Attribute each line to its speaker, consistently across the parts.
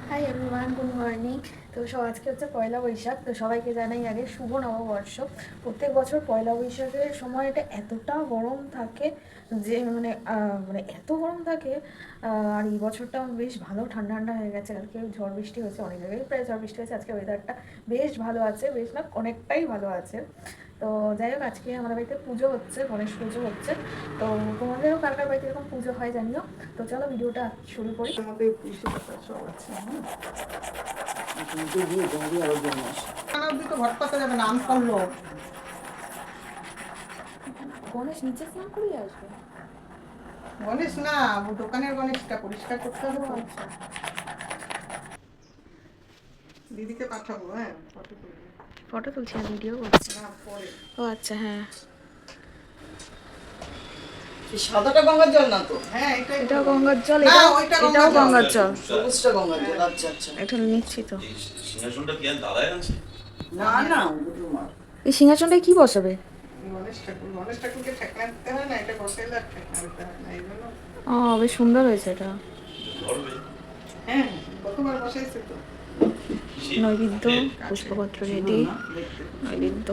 Speaker 1: Hi everyone, good morning. তো আজকে হচ্ছে পয়লা বৈশাখ। তো সবাইকে জানাই আগে শুভ নববর্ষ। প্রত্যেক বছর পয়লা বৈশাখের সময়টা এতটা গরম থাকে যে মানে এত গরম থাকে। আর এই বছরটা বেশ ভালো ঠান্ডা ঠান্ডা হয়ে গেছে। কালকে ঝড় বৃষ্টি হয়েছে, অনেক জায়গায় প্রায় ঝড় বৃষ্টি হয়েছে। আজকে ওয়েদারটা বেশ ভালো আছে, বেশ না অনেকটাই ভালো আছে। তো যাই হোক, আজকে আমাদের বাড়িতে পুজো হচ্ছে, গণেশ পুজো হচ্ছে। তো তোমাদেরও কার কার বাড়িতে এরকম পুজো হয় জানিও। তো চলো ভিডিওটা শুরু করি। আমাদের তুলসী পাতা সব আছে। গণেশ নিচে স্নান করিয়ে আসবে?
Speaker 2: গণেশ না, দোকানের গণেশটা পরিষ্কার করতে হবে তো।
Speaker 1: আচ্ছা,
Speaker 2: দিদিকে পাঠাবো। হ্যাঁ,
Speaker 1: ফটো তুলছি আর ভিডিও করছি।
Speaker 2: পরে
Speaker 1: ও আচ্ছা, হ্যাঁ।
Speaker 2: সাদাটা গঙ্গার জল না তো? হ্যাঁ,
Speaker 1: এটাও গঙ্গার জল,
Speaker 2: না,
Speaker 1: এটাও
Speaker 2: ওইটা
Speaker 1: এটাও গঙ্গার জল।
Speaker 2: সবুজটা গঙ্গার জল। আচ্ছা আচ্ছা।
Speaker 1: এটা নিচ্ছি তো।
Speaker 3: সিংহাসনটা কি আর দাদাই আছে?
Speaker 2: না না, ওগুলো মার।
Speaker 1: এই সিংহাসনটায় কি বসাবে?
Speaker 2: গণেশ ঠাকুরকে ঠেকনা দিতে হয় না, এটা বসাইলে আর ঠেকনা দিতে হয় না, এই জন্য।
Speaker 1: ও, বেশ সুন্দর হয়েছে এটা।
Speaker 3: ধরবে
Speaker 2: হ্যাঁ, কতবার বসাইছে তো।
Speaker 1: নৈবেদ্য, পুষ্পপত্র রেডি। নৈবেদ্য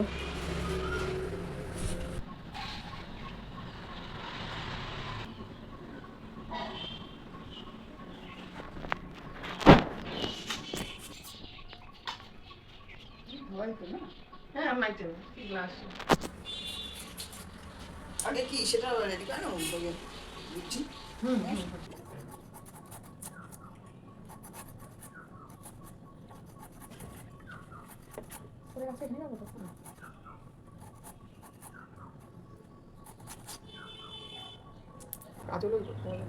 Speaker 2: হ্যাঁ, মাইতে গ্লাস আগে কি সেটা রেডি করে নাও বুঝছি। হুম হুম। কাজলও করতে হবে।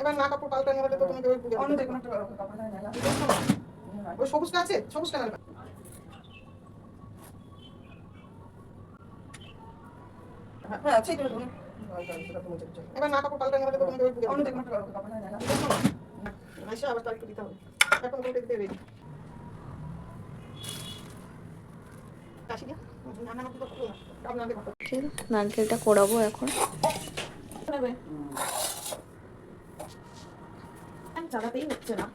Speaker 2: এবার না কাপড় পাল্টানো হলে তো তোমাকে ওই পূজা দিতে হবে। ওই সবুজটা আছে, সবুজটা না। হ্যাঁ আছে এটা ধরুন। এবার না কাপড় পাল্টানো হলে তো তোমাকে ওই পূজা দিতে হবে। আচ্ছা, আবার তার একটু দিতে হবে। এখন কোনটা দিতে রেডি? কাশি দিয়া না না করতে পারবো না। আপনাকে কথা
Speaker 1: নারকেলটা কোড়াবো এখন।
Speaker 2: নেবে।
Speaker 1: চালাতেই হচ্ছে না।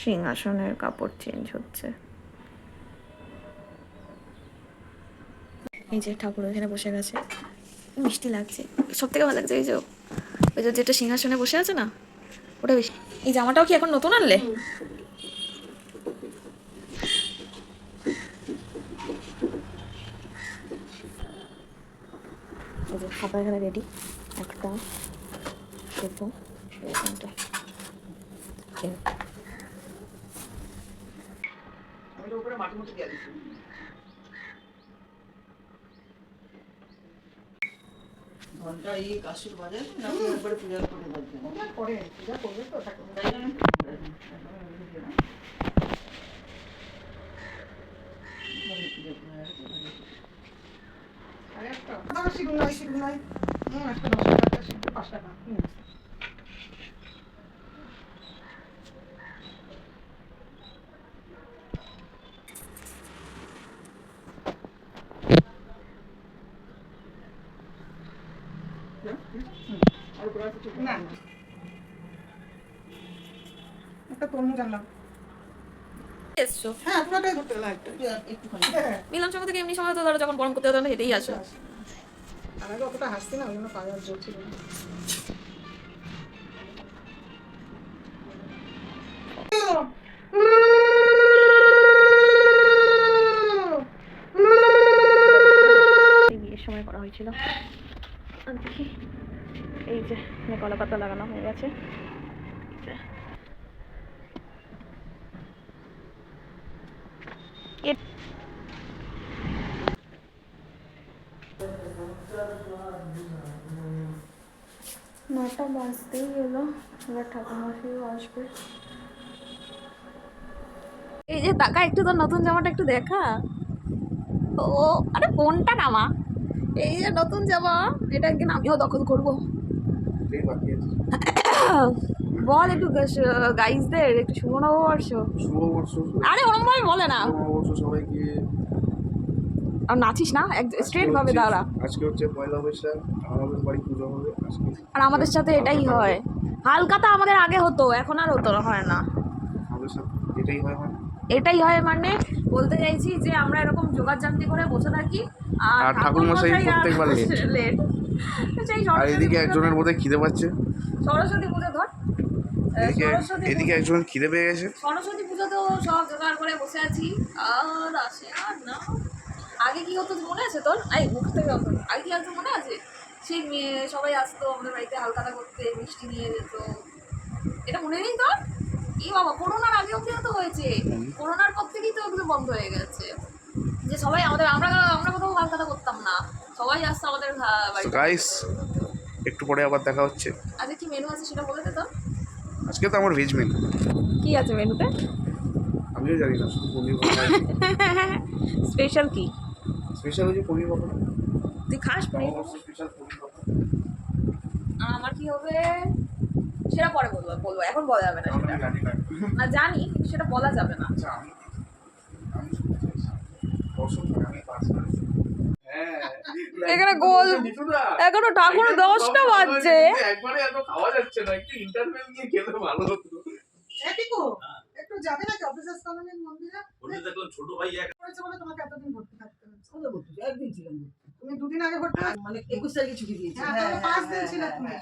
Speaker 1: সিংহাসনের কাপড় চেঞ্জ হচ্ছে। এই যে ঠাকুর এখানে বসে গেছে, মিষ্টি লাগছে। সব থেকে ভালো লাগছে ওই যে যেটা সিংহাসনে বসে আছে না, ওটা বেশি। এই জামাটাও কি এখন নতুন আনলে? এই যে খাবার এখানে রেডি। একটা দুটো তিনটে।
Speaker 2: আমি উপরে মাটি মুটি দিয়ে দিচ্ছি। ঘন্টা এই কাশুর বাজে না, উপরে পূজা করে বাজবে। পূজা করে, পূজা করবে তো ঠাকুর। তাই না? আরে একটা দাও, শিখুন নাই একটা 10 টাকা শিখতে 5 টাকা। না একটা তরমুজ আনলাম।
Speaker 1: এসছো?
Speaker 2: হ্যাঁ, পুরোটাই ধরতে গেলাম একটুখানি। হ্যাঁ,
Speaker 1: মিলন সঙ্গে থেকে এমনি সময় তো ধরো যখন গরম করতে হতো না হেঁটেই আসো।
Speaker 2: আর আগে অতটা হাসছি না, ওই জন্য পায়ে আর জোর ছিল না।
Speaker 1: বিয়ের সময় করা হয়েছিল। দেখি, এই যে কলা পাতা লাগানো হয়ে গেছে। নটা বাজতেই এলো, এবার ঠাকুরমশাইও আসবে। এই যে টাকা একটু তোর নতুন জামাটা একটু দেখা। ও আরে ফোনটা নামা। এই যে নতুন জামা, এটা একদিন আমিও দখল করবো। বল একটু গাইজদের একটু শুভ নববর্ষ। আরে ওরম ভাবে বলে না,
Speaker 4: সবাইকে।
Speaker 1: আর নাচিস না, স্ট্রেট ভাবে দাঁড়া।
Speaker 4: আজকে হচ্ছে পয়লা বৈশাখ, আমাদের বাড়ি পুজো হবে আজকে।
Speaker 1: আর আমাদের সাথে এটাই হয়, হালকাতা আমাদের আগে হতো, এখন আর হতো না, হয় না।
Speaker 4: আমাদের সাথে এটাই হয় মানে
Speaker 1: এটাই হয় মানে বলতে চাইছি যে আমরা এরকম জোগাড় করে বসে থাকি
Speaker 4: আর ঠাকুরমশাই প্রত্যেকবার
Speaker 1: লেট।
Speaker 4: আর এদিকে একজনের বোধহয় খিদে পাচ্ছে।
Speaker 1: সরস্বতী পুজো ধর,
Speaker 4: এদিকে একজনের খিদে পেয়ে গেছে।
Speaker 1: সরস্বতী পুজোতেও সব জোগাড় করে বসে আছি, আর আসে আর না। আগে কি হতো মনে আছে তোর? এই মুখ থেকে আগে কি আসতো মনে আছে? সেই মেয়ে সবাই আসতো আমাদের বাড়িতে হালখাতা করতে, মিষ্টি নিয়ে যেত, এটা মনে নেই তোর? এই বাবা করোনার আগে অব্দি তো হয়েছে, করোনার পর থেকেই তো ওগুলো বন্ধ হয়ে গেছে, যে সবাই আমাদের আমরা কোথাও হালখাতা করতাম না, সবাই আসতো আমাদের বাড়িতে।
Speaker 4: গাইস একটু পরে আবার দেখা হচ্ছে।
Speaker 1: আজকে কি মেনু আছে সেটা বলে দে তো।
Speaker 4: আজকে তো আমার ভেজ মেনু।
Speaker 1: কি আছে মেনুতে?
Speaker 4: আমিও জানি না, শুধু পনির পকোড়া।
Speaker 1: স্পেশাল কি?
Speaker 4: স্পেশাল হচ্ছে পনির পকোড়া।
Speaker 1: তুই খাস পনির?
Speaker 4: স্পেশাল পনির পকোড়া।
Speaker 1: আর আমার কি হবে সেটা পরে বলবো, এখন বলা যাবে না সেটা।
Speaker 4: আমি জানি না।
Speaker 1: না জানি, কিন্তু সেটা বলা যাবে না।
Speaker 4: আচ্ছা আমি শুনতে চাইছি। দর্শক আমি পাস করেছি। হ্যাঁ
Speaker 1: এখানে গোল এখনো ঠাকুর 10টা বাজছে।
Speaker 4: একবারে এত খাওয়া যাচ্ছে না, একটু ইন্টারভেল নিয়ে খেলে ভালো হতো।
Speaker 2: এটিকো একটু যাবে নাকি অফিসার্স কলোনির মন্দিরে?
Speaker 3: বলতে দেখলাম ছোট ভাই এক
Speaker 2: করেছে বলে তোমাকে এতদিন ভর্তি থাকতে হচ্ছে।
Speaker 5: কোথায় ভর্তি? একদিন ছিলাম।
Speaker 2: তুমি দুদিন আগে ভর্তি
Speaker 5: মানে 21 তারিখে ছুটি দিয়েছে।
Speaker 2: হ্যাঁ, তাহলে 5 দিন ছিলে তুমি।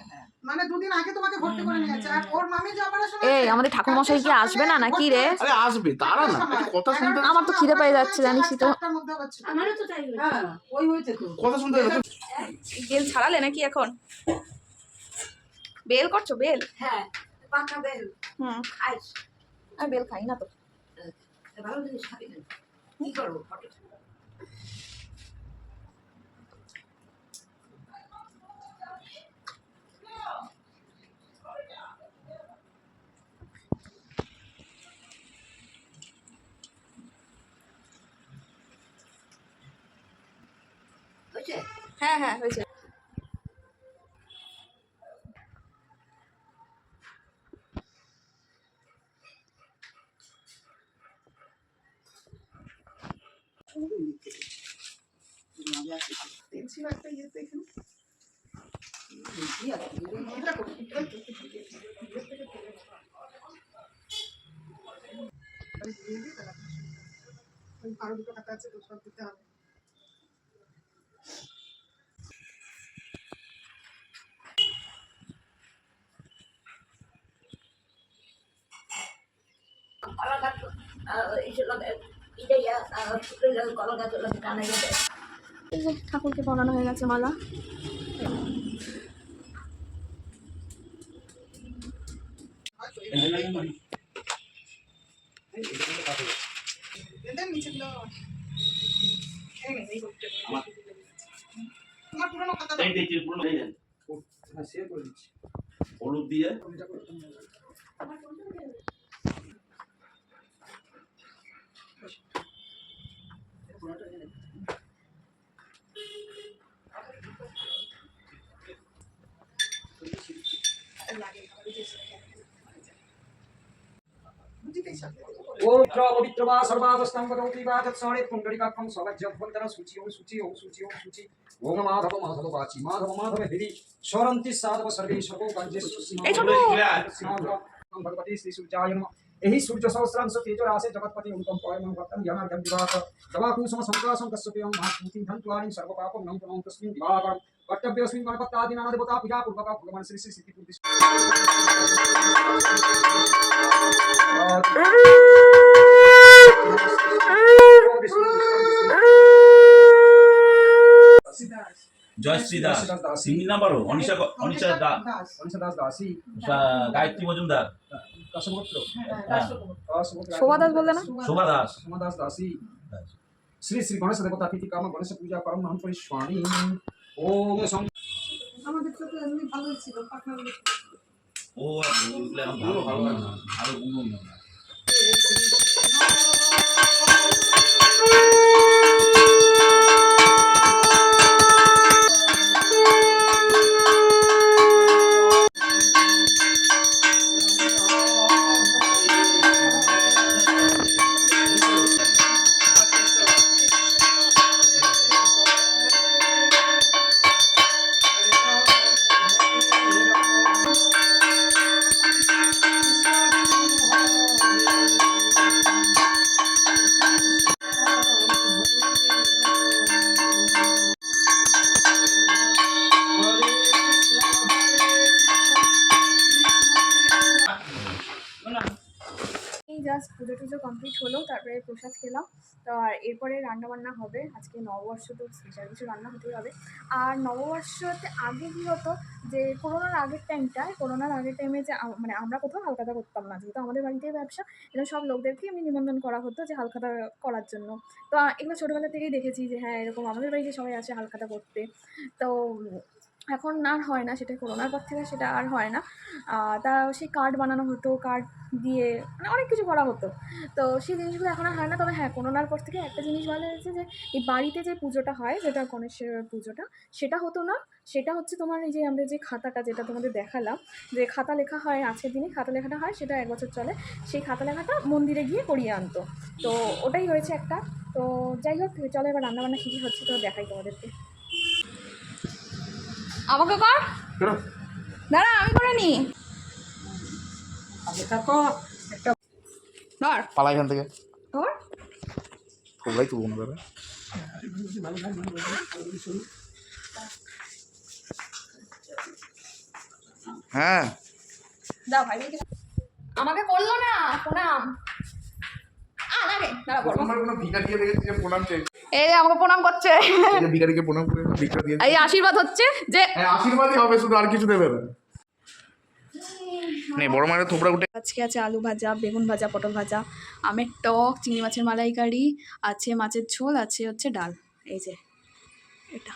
Speaker 2: মানে দুদিন আগে তোমাকে ভর্তি করে নিয়েছে। আর ওর মামি যে অপারেশন
Speaker 1: এই আমাদের ঠাকুর মশাই কি আসবে না নাকি রে?
Speaker 4: আরে আসবে, তারা না কথা শুনতে।
Speaker 1: আমার তো খিদে পেয়ে যাচ্ছে জানিস তো।
Speaker 5: আমারও তো তাই হয়েছে। হ্যাঁ, ওই হয়েছে তো।
Speaker 4: কথা শুনতে হবে।
Speaker 1: বেল ছাড়ালে নাকি এখন? বেল করছো বেল?
Speaker 5: হ্যাঁ, পাকা বেল।
Speaker 1: হুম,
Speaker 5: খাইস।
Speaker 1: আমি বেল খাই না তো।
Speaker 5: ভালো জিনিস খাবি না। কি করবো? ফটো। হয়েছে?
Speaker 1: হ্যাঁ হ্যাঁ হয়েছে।
Speaker 2: তেল ছিল একটা ইয়েতে এখানে।
Speaker 5: কি আছে?
Speaker 2: এটা করো, এটা করো। আমি দিয়ে দিই তাহলে। ওই আরো দুটো খাতা আছে তো সব দিতে হবে।
Speaker 5: কলা গাছ, কলা গাছ টানা গেছে।
Speaker 1: এই যে ঠাকুরকে বানানো হয়ে গেছে মালা।
Speaker 2: এদের নিচে দিলে তোমার পুরনো খাতা দাও।
Speaker 3: এই পুরো নেই জানি
Speaker 4: শেয়ার করে দিচ্ছি।
Speaker 3: হলুদ দিয়ে
Speaker 6: पवित्र वा सर्वावस्थां वदौति वा तत्सौरे पुण्डरीकाक्षं स्वज्जभ्यन्तरं शुचि ओम माधव माधव वाची माधव माधव हरि स्वरन्ति साधव सर्वे सर्वो काज्येषु भगवती श्री सूर्याय नमः। एहि सूर्य सहस्रांश तेजो राशि जगतपति उनकम पायमं भक्तं यमार्घ्यं दिवाकर दवाकुसुम संकासं कस्यपेयं महाभूतिं धन्त्वारिं सर्वपापं नमः नमः तस्मिन् दिवाकर कर्तव्यस्मिन् गणपत्यादिनां देवता पूजा पूर्वक भगवान श्री श्री सिद्धिपूर्ति
Speaker 3: জয়শ্রী দাস সিঙ্গি নাম্বারও অনিশা
Speaker 2: দাস।
Speaker 6: দাস দাসী
Speaker 3: গায়ত্রী মজুমদার
Speaker 6: কাশমূত্র
Speaker 1: শোভা দাস বললে না?
Speaker 3: শোভা দাস
Speaker 6: दास दासी श्री श्री गणेश देवता तिथि काम गणेश पूजा परम नाम पर स्वामी ओम सं
Speaker 2: আমাদের তো এমনি ভালোই ছিল পাটনাগুলো।
Speaker 3: ও এগুলো এখন ভালো ভালো লাগে না আরো গুণ না
Speaker 1: পুজো টুজো কমপ্লিট হলো, তারপরে প্রসাদ খেলাম। তো আর এরপরে রান্নাবান্না হবে, আজকে নববর্ষ তো স্পেশাল কিছু রান্না হতেই হবে। আর নববর্ষতে আগে কী হতো যে করোনার আগের টাইমে যে মানে আমরা কোথাও হালখাতা করতাম না, যেহেতু আমাদের বাড়িতেই ব্যবসা, এটা সব লোকদেরকে এমনি নিমন্ত্রণ করা হতো যে হালখাতা করার জন্য। তো এগুলো ছোটোবেলা থেকেই দেখেছি যে হ্যাঁ এরকম আমাদের বাড়িতে সবাই আসে হালখাতা করতে। তো এখন আর হয় না, সেটা করোনার পর থেকে সেটা আর হয় না। তা সেই কার্ড বানানো হতো, কার্ড দিয়ে মানে অনেক কিছু করা হতো। তো সেই জিনিসগুলো এখন আর হয় না। তবে হ্যাঁ, করোনার পর থেকে একটা জিনিস ভালো হয়েছে যে এই বাড়িতে যে পুজোটা হয়, যেটা গণেশের পুজোটা, সেটা হতো না। সেটা হচ্ছে তোমার এই যে আমরা যে খাতাটা যেটা তোমাদের দেখালাম, যে খাতা লেখা হয় আজকের দিনে, খাতা লেখাটা হয়, সেটা 1 বছর চলে। সেই খাতা লেখাটা মন্দিরে গিয়ে করিয়ে আনতো। তো ওটাই হয়েছে একটা। তো যাই হোক, চলো এবার রান্নাবান্না কী কী হচ্ছে তো দেখাই তোমাদেরকে। আমাকে কর, দাঁড়া আমি করে নি। ধর
Speaker 4: পালা এখান থেকে
Speaker 1: ধর।
Speaker 4: তোমরাই তুলবো না দাদা। হ্যাঁ
Speaker 1: দাও ভাই, আমাকে করলো না প্রণাম। লাগে দাঁড়া করবো।
Speaker 4: আমার কোনো ভিক্ষা দিয়ে দেখেছি যে প্রণাম চাই,
Speaker 1: এই যে আমাকে প্রণাম করছে,
Speaker 4: এই যে ভিখারিকে প্রণাম করে ভিক্ষা দিয়ে,
Speaker 1: এই আশীর্বাদ হচ্ছে যে
Speaker 4: হ্যাঁ আশীর্বাদই হবে, শুধু আর কিছু দেবে না। নে বড় মায়ের থোপড়া উঠে।
Speaker 1: আজকে আছে আলু ভাজা, বেগুন ভাজা, পটল ভাজা, আমের টক, চিংড়ি মাছের মালাইকারি, আছে মাছের ঝোল, আছে হচ্ছে ডাল। এই যে এটা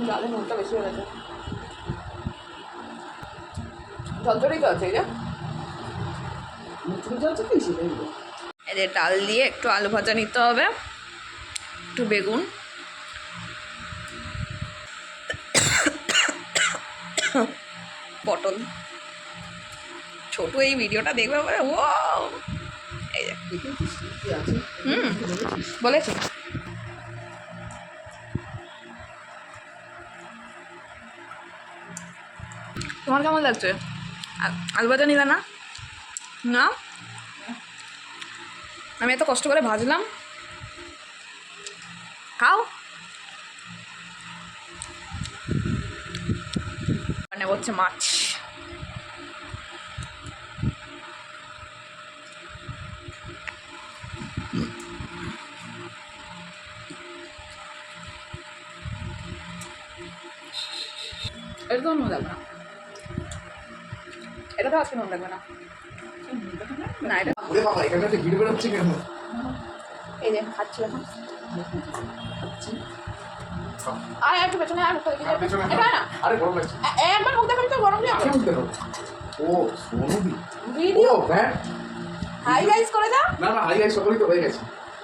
Speaker 1: ডালে নুনটা বেশি হয়ে গেছে, ঝরঝরেই তো আছে। এই যে ডাল দিয়ে একটু আলু ভাজা নিতে হবে, একটু বেগুন, পটল। ছোট এই ভিডিওটা দেখবে বলে ও এই যে বলেছি। তোমার কেমন লাগছে? আলু ভাজা নিলে না? না, আমি এত কষ্ট করে ভাজলাম, খাও। মানে হচ্ছে মাছ, এটা তো নুন লাগবে না, এটা তো আজকে নুন লাগবে না। না এটা
Speaker 4: ওরে বাবা, এখানে একটা ভিড় বেরোচ্ছে কেন?
Speaker 1: এই যে খাচ্ছি এখন। আর একটু পেছনে আর মুখটা দেখি, এটা না
Speaker 4: আরে গরম লাগছে,
Speaker 1: একবার মুখ দেখাবি তো গরম যাবে।
Speaker 4: আচ্ছা বুঝতে পারো। ও সোনুদি,
Speaker 1: ভিডিও
Speaker 4: ও হ্যাঁ,
Speaker 1: হাই গাইস করে দাও।
Speaker 4: না না হাই গাইস সকলেই তো হয়ে গেছে।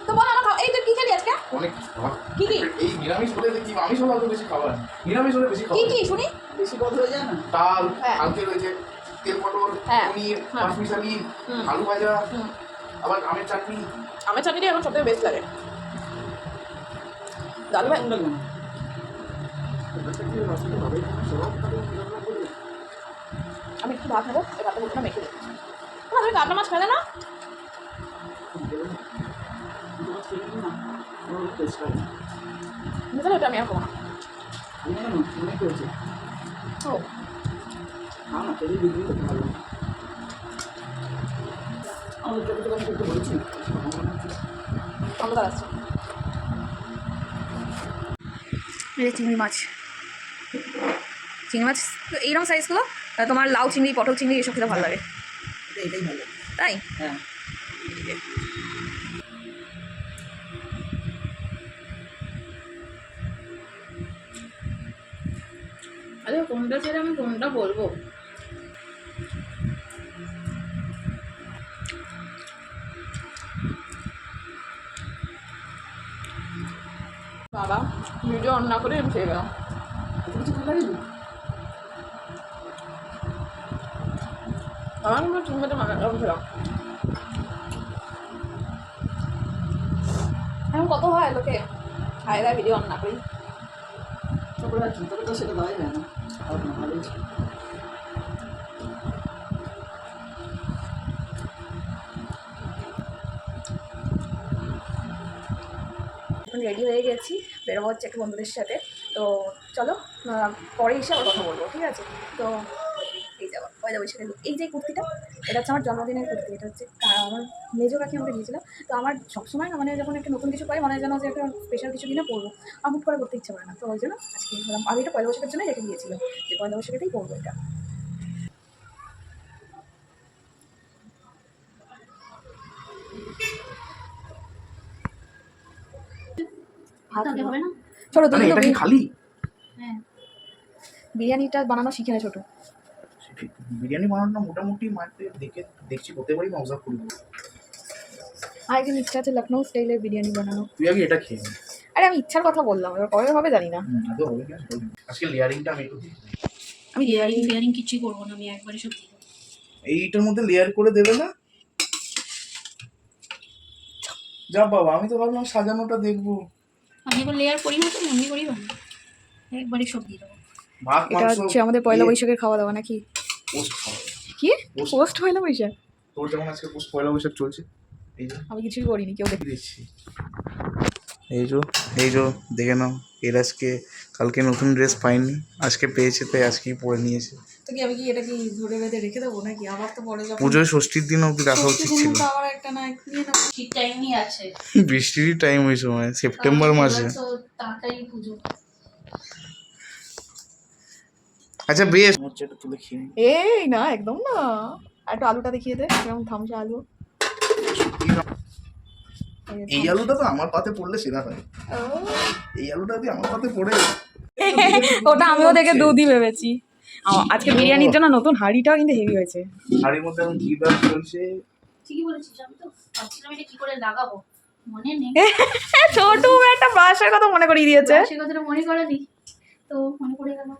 Speaker 1: তো বল আমার এই তুই কি খালি আজকে?
Speaker 4: অনেক খাবার।
Speaker 1: কি কি?
Speaker 4: এই নিরামিষ হলে কি আমিষ হলে অত বেশি খাবার, নিরামিষ হলে বেশি
Speaker 1: কি
Speaker 4: খাবার।
Speaker 1: কি শুনি?
Speaker 2: বেশি কথা হয়ে যায় না।
Speaker 4: ডাল,
Speaker 1: হ্যাঁ।
Speaker 4: কালকে রয়েছে তেল পটল,
Speaker 1: হ্যাঁ।
Speaker 4: পনির,
Speaker 1: হ্যাঁ।
Speaker 4: মাছমিশালি,
Speaker 1: হুম।
Speaker 4: আলু ভাজা,
Speaker 1: হুম।
Speaker 4: আবার আমের চাটনি।
Speaker 1: আমার চাটনিটা এখন সবথেকে বেস্ট লাগে। ডাল ভাই আমি একটু ভাত নেবো, এই ভাতটা মুখটা মেখে দিই। তুমি কাতলা মাছ খেলে না? বুঝলে ওটা আমি আর খাবো না। ও আমরা আসছি। এই চিংড়ি মাছ, চিংড়ি মাছ এইরকম সাইজগুলো তোমার লাউ চিংড়ি, পটল চিংড়ি এসব খেতে ভালো লাগে।
Speaker 2: এটাই ভালো।
Speaker 1: তাই
Speaker 2: হ্যাঁ
Speaker 1: আরে কোনটা ছেড়ে আমি কোনটা বলবো? বাবা ভিডিও অন না করে আমি খেয়ে গেলাম। আমার কিন্তু চিংড়িটা মানে খেলাম। এখন কত হয় লোকে খায় দেয় ভিডিও অন না করি।
Speaker 2: তবে তো সেটা দেওয়াই যায় না। ভালোই
Speaker 1: এখন রেডি হয়ে গেছি, বেরোবো হচ্ছে একটু বন্ধুদের সাথে। তো চলো পরে এসে আবার কথা বলবো, ঠিক আছে? তো এই যাবো পয়লা বৈশাখের এই যে কুর্তিটা, এটা হচ্ছে আমার জন্মদিনের কুর্তি। এটা হচ্ছে আমার মেজো কাকি আমাকে দিয়েছিল। তো আমার সবসময় না মানে যখন একটা নতুন কিছু পাই মনে হয় যেন যে একটা স্পেশাল কিছু দিনে পরবো, আমার হুট করে করতে ইচ্ছে করে না। তো ওই জন্য আজকে বললাম আমি এটা পয়লা বৈশাখের জন্য রেখে দিয়েছিলাম যে পয়লা বৈশাখেতেই পরবো এটা।
Speaker 7: তাহলে হবে না?
Speaker 1: ছোট তুই
Speaker 4: এটা কি খালি
Speaker 7: হ্যাঁ,
Speaker 1: বিরিয়ানিটা বানানো শিখে না ছোট।
Speaker 4: বিরিয়ানি বানানো মোটামুটি মাঠে দেখছি হতে পারি না, অবজার্ভ করি।
Speaker 1: আর একদিন ইচ্ছা আছে লখনৌ স্টাইলের বিরিয়ানি বানানো।
Speaker 4: তুই আগে এটা খেয়ে নে।
Speaker 1: আরে আমি ইচ্ছার কথা বললাম, এবার কবে হবে জানি না।
Speaker 4: আদৌ হবে না আজকে লেয়ারিংটা আমি একটু দেখি।
Speaker 1: আমি
Speaker 7: লেয়ারিং কিছুই করবো না, আমি একবারে সব দিয়ে দেবো।
Speaker 4: এইটার মধ্যে লেয়ার করে দেবে না? যা বাবা, আমি তো ভাবলাম সাজানোটা দেখবো।
Speaker 7: আমি এবার লেয়ার করি না, তো মনে করি না, একবারে সব দিয়ে দেবো।
Speaker 4: ভাত
Speaker 1: এটা
Speaker 4: মাংস
Speaker 1: হচ্ছে আমাদের পয়লা বৈশাখের খাওয়া দাওয়া নাকি?
Speaker 4: পোস্ট খাওয়া।
Speaker 1: কি পোস্ট পয়লা বৈশাখ?
Speaker 4: তোর যেমন আজকে পোস্ট পয়লা বৈশাখ চলছে, এই যে
Speaker 1: আমি কিছুই করিনি, কেউ দেখি।
Speaker 4: দিচ্ছি। এই যে দেখে নাও, এর আজকে কালকে নতুন ড্রেস পাইনি, আজকে পেয়েছে তাই আজকেই পরে নিয়েছে।
Speaker 1: তো কি আমি কি এটা কি ধরে বেঁধে রেখে দেবো নাকি? আবার তো পরে যাবো
Speaker 4: পুজোয় ষষ্ঠীর দিন অবধি রাখা উচিত ছিল।
Speaker 1: আবার একটা না নিয়ে নেবো।
Speaker 7: ঠিক টাইমই আছে,
Speaker 4: বৃষ্টিরই টাইম ওই সময় সেপ্টেম্বর মাসে।
Speaker 7: তো তাড়াতাড়ি পুজো।
Speaker 4: আচ্ছা বেশ, হচ্ছে এটা তুলে খেয়ে নি।
Speaker 1: এই না একদম না, আর একটু আলুটা দেখিয়ে দে কেমন থামসা আলু।
Speaker 4: এই আলুটা তো আমার পাতে পড়লে সেরা হয়। এই আলুটা যদি আমার পাতে পড়ে,
Speaker 1: ওটা আমিও দেখে দুধই ভেবেছি। আজকে বিরিয়ানির জন্য নতুন হাঁড়িটাও কিন্তু হেভি হয়েছে।
Speaker 4: হাড়ির মধ্যে এখন ঘি দেওয়া চলছে।
Speaker 7: ঠিকই বলেছিস, আমি তো ভাবছিলাম এটা কি করে লাগাবো, মনে নেই।
Speaker 1: ছোট একটা ব্রাশের কথা মনে করিয়ে দিয়েছে।
Speaker 7: সে কথাটা মনে করালি, তো মনে পড়ে গেল।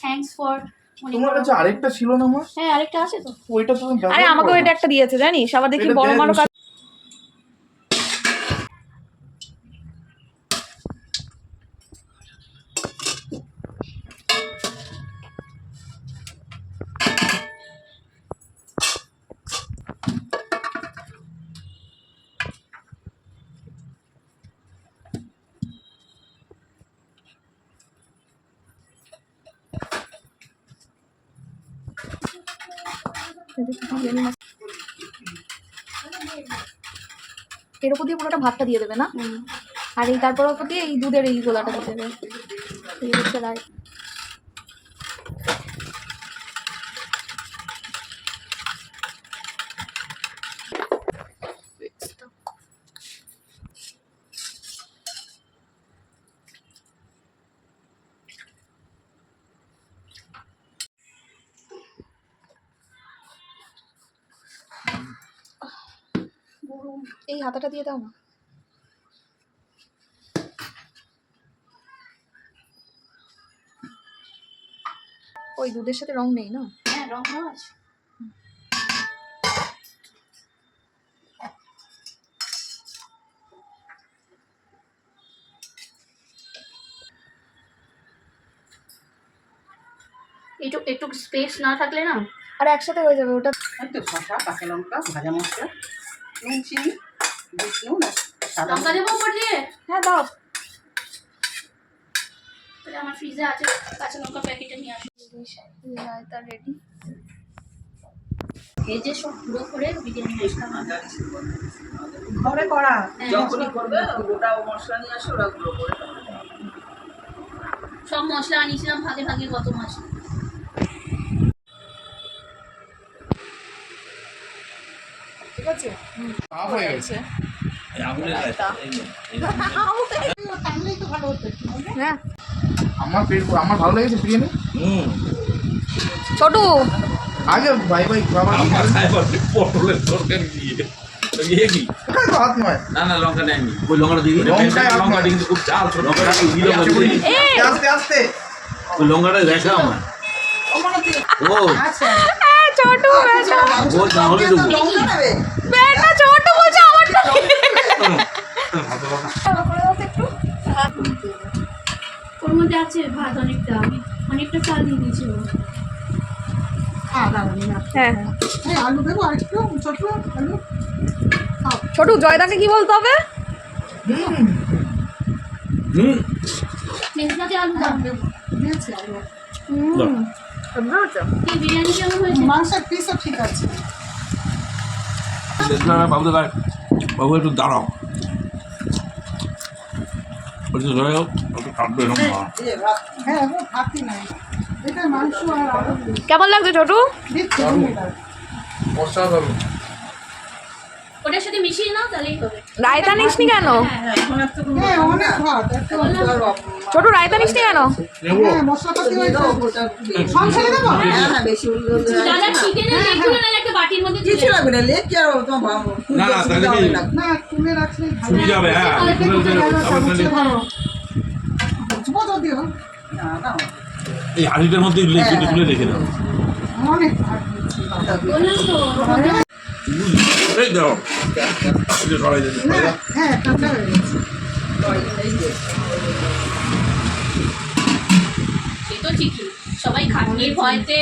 Speaker 7: থ্যাঙ্কস ফর মনে
Speaker 4: তোমার
Speaker 7: করা।
Speaker 4: কাছে আরেকটা ছিল না আমার?
Speaker 7: হ্যাঁ, আরেকটা আছে তো।
Speaker 4: ওইটা তুমি ব্যবহার
Speaker 1: আরে আমাকেও
Speaker 4: করো না।
Speaker 1: এটা একটা দিয়েছে জানিস, আবার দেখি
Speaker 4: এটা
Speaker 1: বড়
Speaker 4: দেখ,
Speaker 1: মারো। এর উপর দিয়ে পুরোটা ভাতটা দিয়ে দেবে না? আর এই তারপর উপর দিয়ে এই দুধের এই গোলাটা দিয়ে দেবে। এই হচ্ছে রাইট। এই হাতাটা দিয়ে দাও না। ওই দুধের সাথে রং নেই না?
Speaker 7: হ্যাঁ, রং দেওয়া আছে। একটু স্পেস না থাকলে না।
Speaker 1: আর একসাথে হয়ে যাবে ওটা।
Speaker 2: একটু শসা, কাঁচা লঙ্কা, ভাজা মশলা, নুন, চিনি, বিট নুন আর সাদা
Speaker 7: লঙ্কা দেবো উপর দিয়ে?
Speaker 1: হ্যাঁ দাও।
Speaker 7: তাহলে আমার ফ্রিজে আছে, কাঁচা লঙ্কা প্যাকেটে নিয়ে আসো।
Speaker 1: রায়তা রেডি।
Speaker 7: এই যে সব গুঁড়ো করে বিরিয়ানি মশলা বানাবে।
Speaker 2: ঘরে করা।
Speaker 7: যখনই
Speaker 2: করবে গোটা মশলা নিয়ে আসো, ওরা গুঁড়ো করে
Speaker 7: সব মশলা আনিয়েছিলাম ভাগে ভাগে গত মাসে।
Speaker 1: ঠিক আছে।
Speaker 4: হাফ হয়ে গেছে।
Speaker 3: এই আঙুলের কাছে,
Speaker 2: থাকলেই তো ভালো হতো।
Speaker 1: হ্যাঁ
Speaker 4: আমার ভালো লেগেছে বিরিয়ানি।
Speaker 1: ছোটু
Speaker 4: আগে ভাই বাবা
Speaker 3: আমার খায় বলে পটলের তরকারি দিয়ে। তো ইয়ে কি?
Speaker 4: ওটাই তো হাত নয়।
Speaker 3: না লঙ্কা নেয়নি। ওই লঙ্কাটা দিয়ে
Speaker 4: লঙ্কায় হাত
Speaker 3: লঙ্কাটা
Speaker 4: নয়।
Speaker 3: কিন্তু খুব ঝাল, ছোট লঙ্কাটা দিয়ে লঙ্কা দিয়ে।
Speaker 4: আস্তে আস্তে
Speaker 3: ওই লঙ্কাটা দেখা আমার। ও
Speaker 1: ছোটু বেটা
Speaker 3: ও তাহলে দেবো।
Speaker 2: লঙ্কা নেবে?
Speaker 1: বেটা ছোটু বলছে আমারটা
Speaker 7: ওর মধ্যে আছে ভাত অনেকটা, আমি অনেকটা চাল দিয়ে দিয়েছি ওর।
Speaker 1: হ্যাঁ
Speaker 2: আলু দেবো আর একটু ছোট আলু।
Speaker 1: ছোটু জয়দাকে কি বলতে হবে?
Speaker 3: হুম
Speaker 7: মেজদাতে আলু দাও
Speaker 2: দিয়েছি
Speaker 7: কি বিরিয়ানি কেমন হয়েছে
Speaker 2: মাংসের পিসও ঠিক আছে।
Speaker 3: বাবু দাদা বাবু একটু দাঁড়াও বলছি ধরে হোক একটু কাটবে এরকম না।
Speaker 2: হ্যাঁ এখন হাতি নাই, এটা মাংস আর আলু দিচ্ছি।
Speaker 1: কেমন লাগছে ছোটু?
Speaker 4: অসাধারণ।
Speaker 7: ওটার সাথে মিশিয়ে নাও তাহলেই হবে
Speaker 1: রায়তা নিসনি কেন?
Speaker 2: হ্যাঁ অনেক ভাত একটু
Speaker 1: ছোটু রায়তা নিসনি কেন?
Speaker 3: নেবো
Speaker 2: হ্যাঁ মশলাপাতি হয়েছে, সংসারে দেবো।
Speaker 7: দাদা চিকেনের লেগগুলো না একটা বাটির মধ্যে কিছু লাগবে
Speaker 3: না না তাহলে কি
Speaker 2: না তুলে রাখলে ভালো।
Speaker 3: শুকিয়ে যাবে হ্যাঁ তুলে তুলে আবার তাহলে
Speaker 2: বুঝবো যদিও
Speaker 3: এই হাঁড়িটার মধ্যে তুলে তুলে রেখে দাও
Speaker 2: অনেক ভাত দিচ্ছি।
Speaker 7: বললাম তো
Speaker 3: এই দাও এই যে সরাই দিতে
Speaker 2: না, হ্যাঁ ঠান্ডা হয়ে গেছে।
Speaker 7: সে তো ঠিকই সবাই খাটনির ভয়তে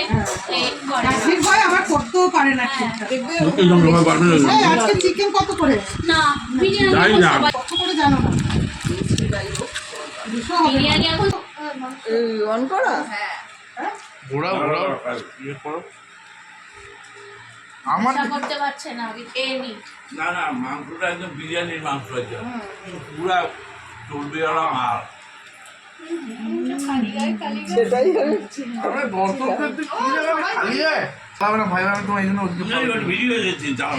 Speaker 7: এ করে না।
Speaker 2: কাশির ভয় আবার করতেও পারে না ঠিকঠাক।
Speaker 3: মুখে জম জমা পারবে না
Speaker 2: এই আজকে চিকেন কত করে?
Speaker 7: না বিরিয়ানি
Speaker 3: জানি
Speaker 7: এখন
Speaker 3: না।
Speaker 7: সবাই
Speaker 2: কত করে জানো না? 200 হবে।
Speaker 7: বিরিয়ানি এখন
Speaker 4: ঘোড়া ঘোড়া ইয়ে করো। আমার
Speaker 7: আশা করতে পারছে না আগে খেয়ে নি
Speaker 3: না না মাংসটা একদম বিরিয়ানির মাংস আছে পুরা চর্বি ওরা মাল
Speaker 4: আমার দর্শকদের তুই কি জায়গায় খালি যায় পাবে না ভাই, আমি তোমার এই জন্য ওদিকে
Speaker 3: ভিডিও দেখছি যাও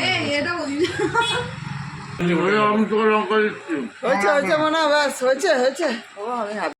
Speaker 4: আমি তোকে লঙ্কা দিচ্ছি।
Speaker 2: হয়েছে হয়েছে মনে হয়, ব্যাস হয়েছে হয়েছে। ও আমি